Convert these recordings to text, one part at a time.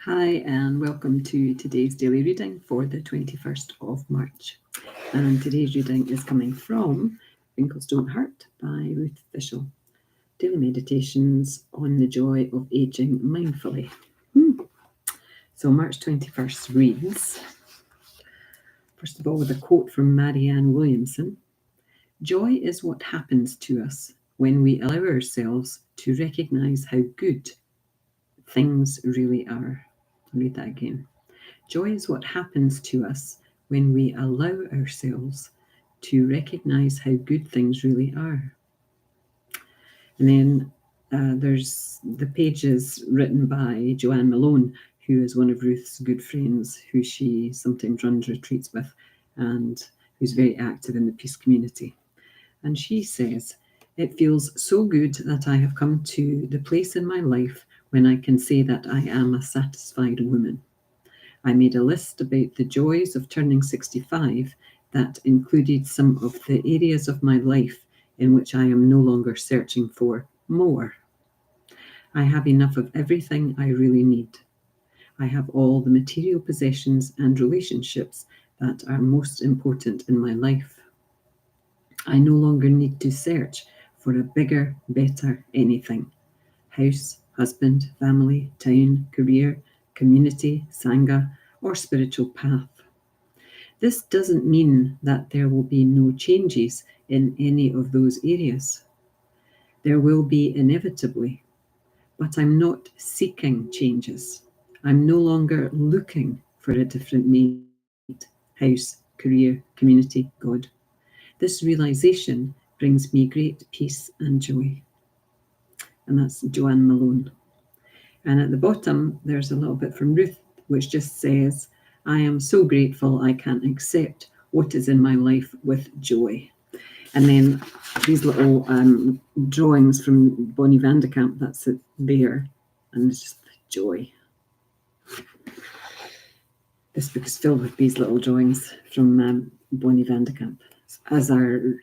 Hi, and welcome to today's daily reading for the 21st of March. And today's reading is coming from Wrinkles Don't Hurt by Ruth Fishel. Daily meditations on the joy of aging mindfully. So March 21st reads, first of all, with a quote from Marianne Williamson. Joy is what happens to us when we allow ourselves to recognise how good things really are. I'll read that again. Joy is what happens to us when we allow ourselves to recognize how good things really are. And then there's the pages written by Joanne Malone, who is one of Ruth's good friends, who she sometimes runs retreats with, and who's very active in the peace community. And she says, "It feels so good that I have come to the place in my life when I can say that I am a satisfied woman. I made a list about the joys of turning 65 that included some of the areas of my life in which I am no longer searching for more. I have enough of everything I really need. I have all the material possessions and relationships that are most important in my life. I no longer need to search for a bigger, better anything. House, husband, family, town, career, community, sangha, or spiritual path. This doesn't mean that there will be no changes in any of those areas. There will be inevitably, but I'm not seeking changes. I'm no longer looking for a different mate, house, career, community, God. This realization brings me great peace and joy." And that's Joanne Malone. And at the bottom, there's a little bit from Ruth, which just says, "I am so grateful I can accept what is in my life with joy." And then these little drawings from Bonnie Vandekamp, that's it there, and it's just joy. This book is filled with these little drawings from Bonnie Vandekamp, as are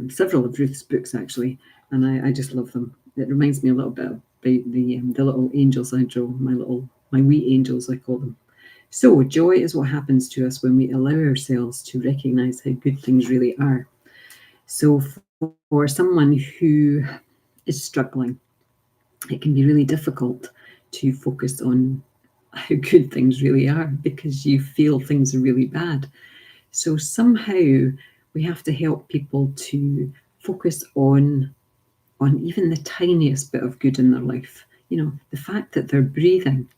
several of Ruth's books, actually, and I just love them. It reminds me a little bit about the little angels I draw, my wee angels, I call them. So joy is what happens to us when we allow ourselves to recognise how good things really are. So for someone who is struggling, it can be really difficult to focus on how good things really are because you feel things are really bad. So somehow we have to help people to focus on even the tiniest bit of good in their life. The fact that they're breathing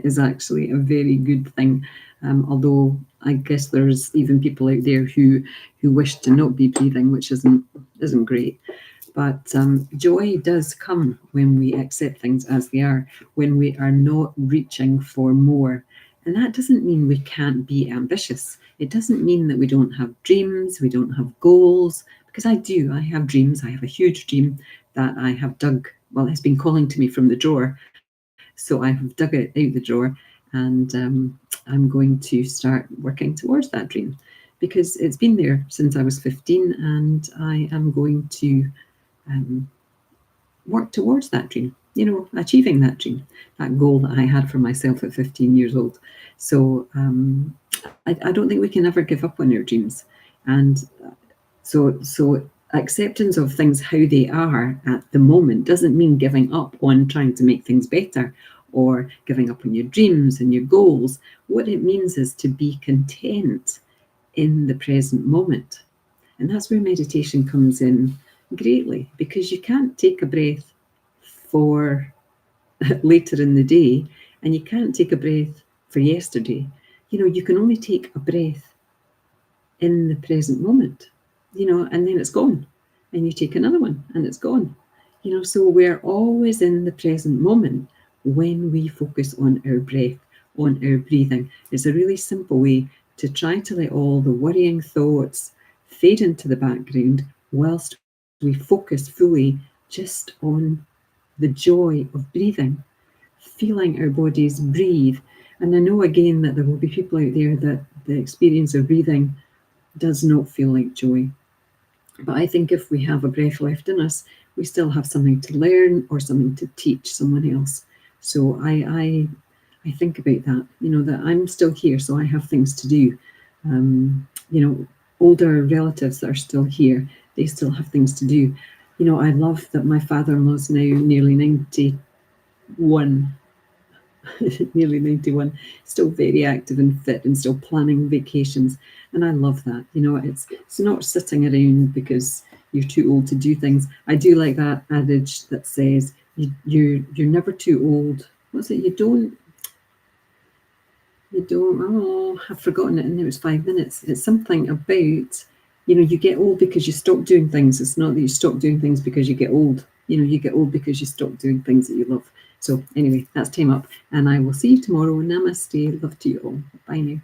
is actually a very good thing. Although I guess there's even people out there who wish to not be breathing, which isn't great. But joy does come when we accept things as they are, when we are not reaching for more. And that doesn't mean we can't be ambitious. It doesn't mean that we don't have dreams, we don't have goals, because I do. I have dreams. I have a huge dream that I have dug. Well, it's been calling to me from the drawer. So I have dug it out the drawer, and I'm going to start working towards that dream because it's been there since I was 15, and I am going to work towards that dream, achieving that dream, that goal that I had for myself at 15 years old. So I don't think we can ever give up on our dreams. And so acceptance of things how they are at the moment doesn't mean giving up on trying to make things better or giving up on your dreams and your goals. What it means is to be content in the present moment. And that's where meditation comes in greatly, because you can't take a breath for later in the day, and you can't take a breath for yesterday. You can only take a breath in the present moment, and then it's gone, and you take another one and it's gone. So we're always in the present moment when we focus on our breath, on our breathing. It's a really simple way to try to let all the worrying thoughts fade into the background whilst we focus fully just on the joy of breathing, feeling our bodies breathe. And I know again that there will be people out there that the experience of breathing does not feel like joy. But I think if we have a breath left in us, we still have something to learn or something to teach someone else. So I I think about that, that I'm still here, so I have things to do. Older relatives that are still here, they still have things to do. I love that my father-in-law's now nearly 91, nearly 91, still very active and fit and still planning vacations. And I love that. It's not sitting around because you're too old to do things. I do like that adage that says you're never too old. What's it? Oh, I've forgotten it, and it was 5 minutes. It's something about, you get old because you stop doing things. It's not that you stop doing things because you get old. You get old because you stop doing things that you love. So anyway, that's time up, and I will see you tomorrow. Namaste. Love to you all. Bye now.